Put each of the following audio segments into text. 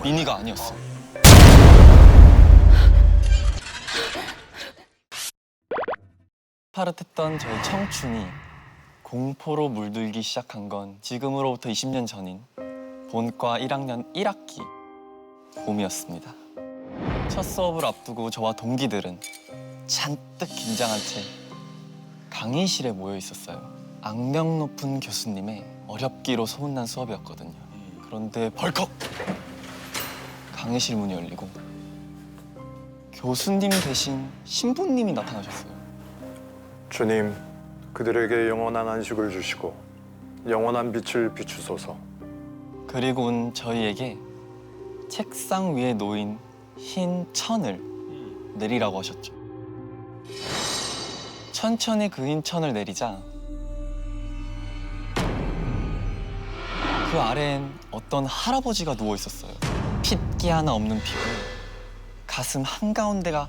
미니가 아니었어. 파릇했던 저의 청춘이 공포로 물들기 시작한 건 지금으로부터 20년 전인 본과 1학년 1학기 봄이었습니다. 첫 수업을 앞두고 저와 동기들은 잔뜩 긴장한 채 강의실에 모여 있었어요. 악명 높은 교수님의 어렵기로 소문난 수업이었거든요. 그런데 벌컥 강의실 문이 열리고 교수님 대신 신부님이 나타나셨어요. 주님, 그들에게 영원한 안식을 주시고 영원한 빛을 비추소서. 그리고는 저희에게 책상 위에 놓인 흰 천을 내리라고 하셨죠. 천천히 그 흰 천을 내리자 그 아래엔 어떤 할아버지가 누워 있었어요. 핏기 하나 없는 피부, 가슴 한가운데가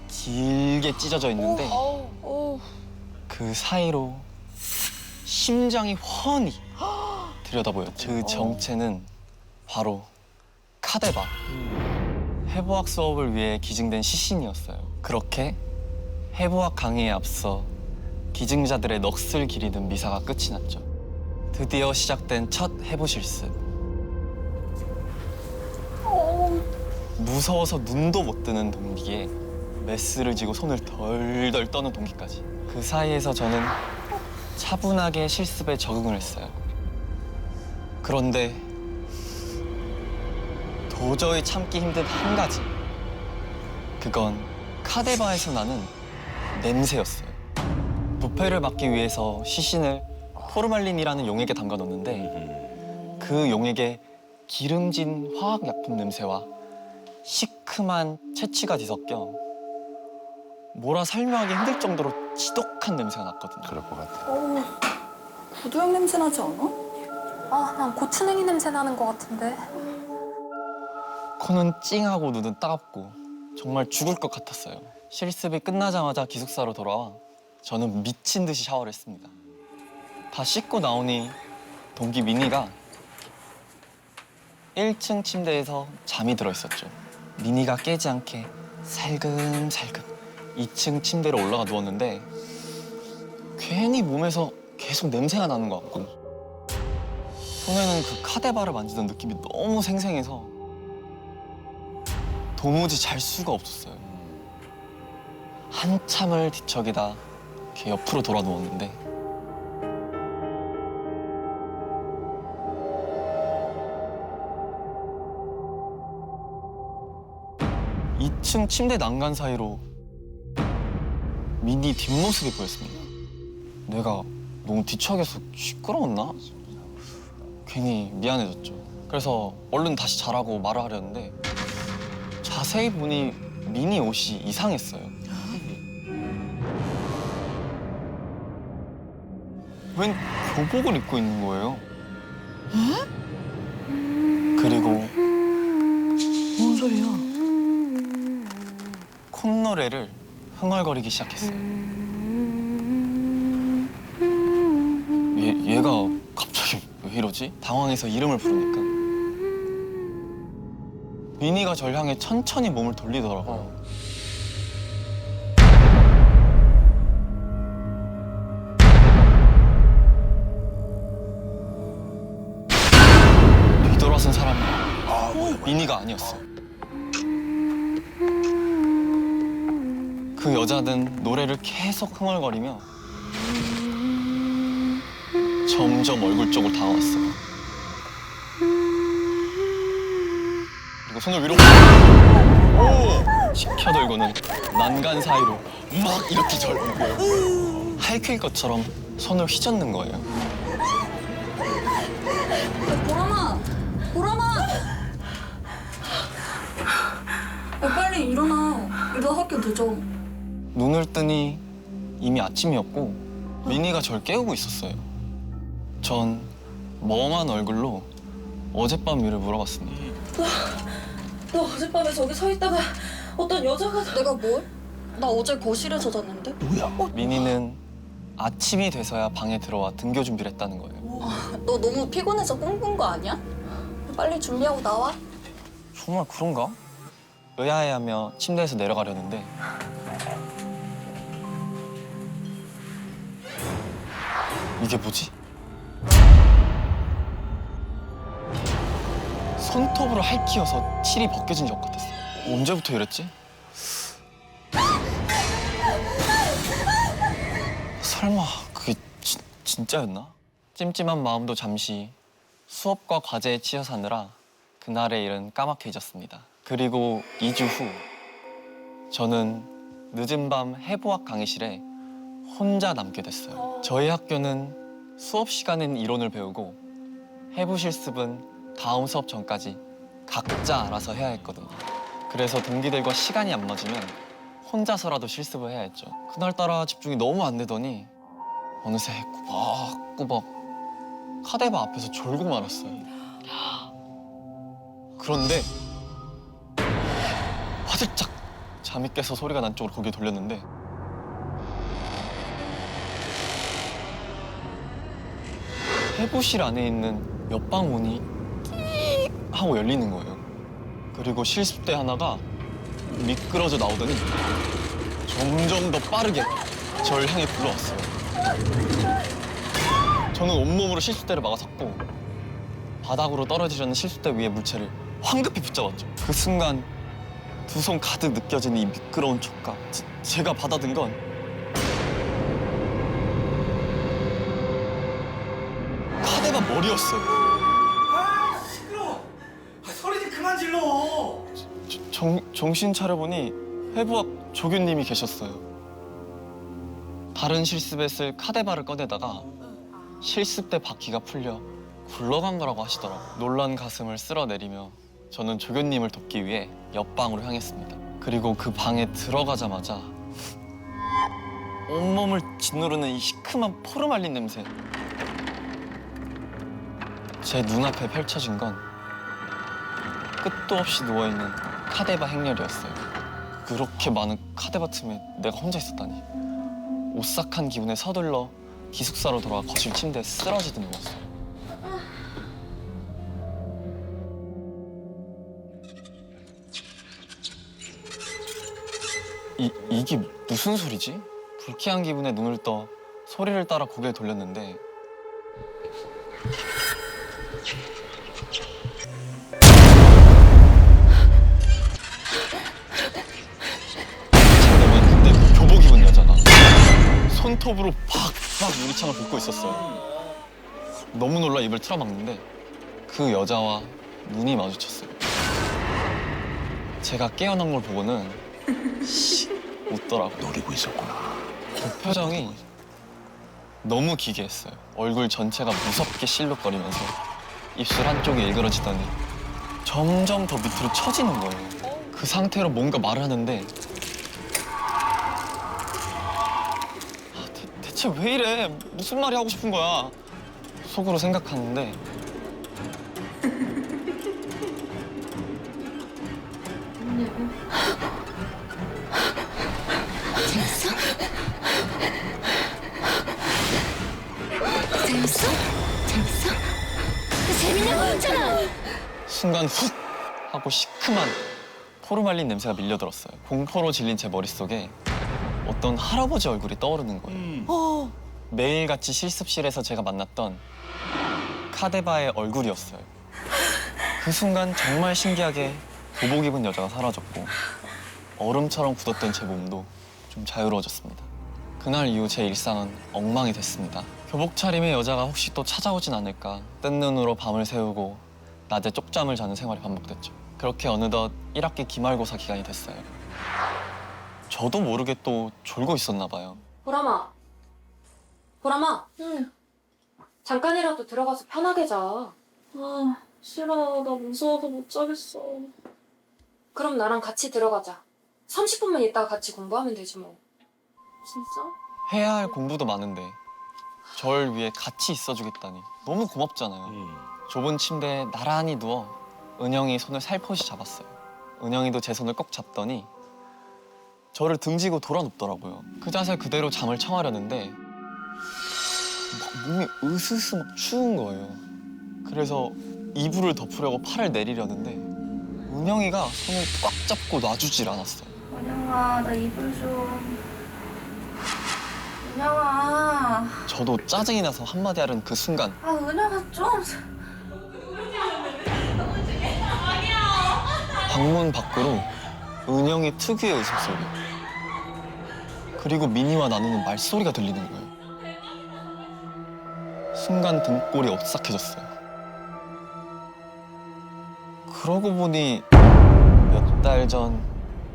길게 찢어져 있는데 그 사이로 심장이 훤히 들여다보였죠. 그 정체는 바로 카데바. 해부학 수업을 위해 기증된 시신이었어요. 그렇게 해부학 강의에 앞서 기증자들의 넋을 기리는 미사가 끝이 났죠. 드디어 시작된 첫 해부 실습. 무서워서 눈도 못 뜨는 동기에 메스를 쥐고 손을 덜덜 떠는 동기까지. 그 사이에서 저는 차분하게 실습에 적응을 했어요. 그런데 도저히 참기 힘든 한 가지. 그건 카데바에서 나는 냄새였어요. 부패를 막기 위해서 시신을 포르말린이라는 용액에 담가 놓는데 그 용액에 기름진 화학약품 냄새와 시큼한 채취가 뒤섞여 뭐라 설명하기 힘들 정도로 지독한 냄새가 났거든요. 그럴 것 같아. 구두약 냄새 나지 않아? 아, 난 고추냉이 냄새 나는 것 같은데. 코는 찡하고 눈은 따갑고 정말 죽을 것 같았어요. 실습이 끝나자마자 기숙사로 돌아와 저는 미친 듯이 샤워를 했습니다. 다 씻고 나오니 동기 미니가 1층 침대에서 잠이 들어 있었죠. 미니가 깨지 않게 살금살금 2층 침대로 올라가 누웠는데 괜히 몸에서 계속 냄새가 나는 것 같고 손에는 그 카데바를 만지던 느낌이 너무 생생해서 도무지 잘 수가 없었어요. 한참을 뒤척이다 이렇게 옆으로 돌아 누웠는데 이 2층 침대 난간 사이로 미니 뒷모습이 보였습니다. 내가 너무 뒤척여서 시끄러웠나? 괜히 미안해졌죠. 그래서 얼른 다시 자라고 말을 하려는데 자세히 보니 미니 옷이 이상했어요. 웬 교복을 입고 있는 거예요. 그리고 뭔 소리야? 콧노래를 흥얼거리기 시작했어요. 얘가 갑자기 왜 이러지? 당황해서 이름을 부르니까 미니가 절 향해 천천히 몸을 돌리더라고요. 뒤돌아선 사람이 미니가 아니었어. 그 여자는 노래를 계속 흥얼거리며 점점 얼굴 쪽으로 다가왔어. 그리고 손을 위로 시켜들고는 난간 사이로 막 이렇게 절 할퀴 것처럼 손을 휘젓는 거예요. 보람아! 보람아! 야, 빨리 일어나. 이러다 학교 늦어. 눈을 뜨니 이미 아침이었고 미니가 절 깨우고 있었어요. 전 멍한 얼굴로 어젯밤 일을 물어봤습니다. 너 어젯밤에 저기 서 있다가 어떤 여자가 내가 뭘? 나 어제 거실에서 잤는데? 미니는 아침이 돼서야 방에 들어와 등교 준비를 했다는 거예요. 너 너무 피곤해서 꿈꾼 거 아니야? 빨리 준비하고 나와. 정말 그런가? 의아해하며 침대에서 내려가려는데 이게 뭐지? 손톱으로 핥히어서 칠이 벗겨진 것 같았어. 언제부터 이랬지? 설마 그게 진짜였나? 찜찜한 마음도 잠시 수업과 과제에 치여 사느라 그날의 일은 까맣게 잊었습니다. 그리고 2주 후 저는 늦은 밤 해부학 강의실에 혼자 남게 됐어요. 저희 학교는 수업 시간엔 이론을 배우고 해부 실습은 다음 수업 전까지 각자 알아서 해야 했거든요. 그래서 동기들과 시간이 안 맞으면 혼자서라도 실습을 해야 했죠. 그날따라 집중이 너무 안 되더니 어느새 꾸벅꾸벅 카데바 앞에서 졸고 말았어요. 그런데 화들짝 잠이 깨서 소리가 난 쪽으로 고개 돌렸는데 해부실 안에 있는 옆방 문이 끼익 하고 열리는 거예요. 그리고 실습대 하나가 미끄러져 나오더니 점점 더 빠르게 절 향해 불러왔어요. 저는 온몸으로 실습대를 막아섰고 바닥으로 떨어지려는 실습대 위의 물체를 황급히 붙잡았죠. 그 순간 두 손 가득 느껴지는 이 미끄러운 촉감. 제가 받아든 건 카데바 머리였어요. 아 시끄러워. 소리 좀 그만 질러. 정신 차려보니 해부학 조교님이 계셨어요. 다른 실습에 쓸 카데바를 꺼내다가 실습대 바퀴가 풀려 굴러간 거라고 하시더라고요. 놀란 가슴을 쓸어내리며 저는 조교님을 돕기 위해 옆방으로 향했습니다. 그리고 그 방에 들어가자마자 온몸을 짓누르는 이 시큼한 포르말린 냄새. 제 눈앞에 펼쳐진 건 끝도 없이 누워있는 카데바 행렬이었어요. 그렇게 많은 카데바 틈에 내가 혼자 있었다니. 오싹한 기분에 서둘러 기숙사로 돌아와 거실 침대에 쓰러지듯 누웠어요. 이게 무슨 소리지? 불쾌한 기분에 눈을 떠 소리를 따라 고개를 돌렸는데 찾아보면 그때 그 교복 입은 여자가 손톱으로 팍팍 유리창을 긁고 있었어요. 너무 놀라 입을 틀어막는데 그 여자와 눈이 마주쳤어요. 제가 깨어난 걸 보고는 웃더라고요. 노리고 있었구나. 그 표정이 너무 기괴했어요. 얼굴 전체가 무섭게 실룩거리면서 입술 한쪽이 일그러지더니 점점 더 밑으로 처지는 거예요. 그 상태로 뭔가 말을 하는데 대체 왜 이래? 무슨 말이 하고 싶은 거야? 속으로 생각하는데 재밌어? 재밌어? 재밌냐고 했잖아! 순간 훅 하고 시큼한 포르말린 냄새가 밀려들었어요. 공포로 질린 제 머릿속에 어떤 할아버지 얼굴이 떠오르는 거예요. 매일같이 실습실에서 제가 만났던 카데바의 얼굴이었어요. 그 순간 정말 신기하게 교복 입은 여자가 사라졌고 얼음처럼 굳었던 제 몸도 좀 자유로워졌습니다. 그날 이후 제 일상은 엉망이 됐습니다. 교복 차림의 여자가 혹시 또 찾아오진 않을까 뜬 눈으로 밤을 새우고 낮에 쪽잠을 자는 생활이 반복됐죠. 그렇게 어느덧 1학기 기말고사 기간이 됐어요. 저도 모르게 또 졸고 있었나 봐요. 보람아. 보람아. 응. 잠깐이라도 들어가서 편하게 자. 아 싫어. 나 무서워서 못 자겠어. 그럼 나랑 같이 들어가자. 30분만 있다가 같이 공부하면 되지 뭐. 진짜? 해야 할 공부도 많은데 절 위해 같이 있어주겠다니 너무 고맙잖아요. 좁은 침대에 나란히 누워 은영이 손을 살포시 잡았어요. 은영이도 제 손을 꼭 잡더니 저를 등지고 돌아 눕더라고요. 그 자세 그대로 잠을 청하려는데 막 몸이 으스스 막 추운 거예요. 그래서 이불을 덮으려고 팔을 내리려는데 은영이가 손을 꽉 잡고 놔주질 않았어. 은영아, 나 이불 좀. 은영아. 저도 짜증이 나서 한마디 하는 그 순간 아, 은영아 좀. 방문 밖으로 은영이 특유의 웃음소리 그리고 미니와 나누는 말소리가 들리는 거예요. 순간 등골이 오싹해졌어요. 그러고 보니 몇 달 전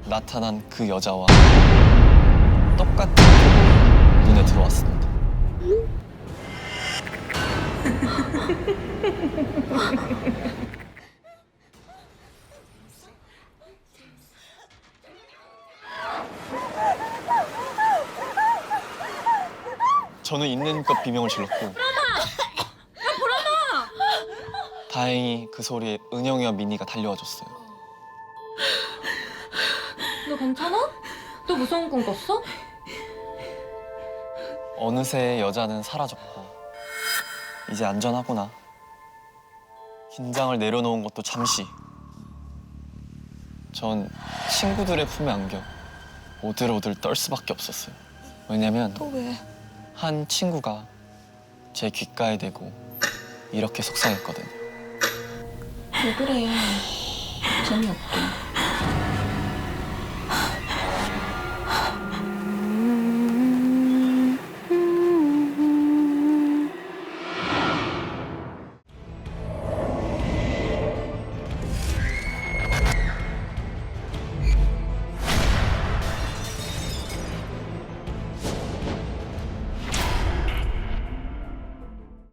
나타난 그 여자와 똑같은 표정이 눈에 들어왔습니다. 저는 있는 힘껏 비명을 질렀고 다행히 그 소리에 은영이와 미니가 달려와줬어요. 너 괜찮아? 또 무서운 꿈 꿨어? 어느새 여자는 사라졌고 이제 안전하구나. 긴장을 내려놓은 것도 잠시. 전 친구들의 품에 안겨 오들오들 떨 수밖에 없었어요. 왜냐면 또 왜? 한 친구가 제 귓가에 대고 이렇게 속상했거든요. 왜 그래? 재미없게.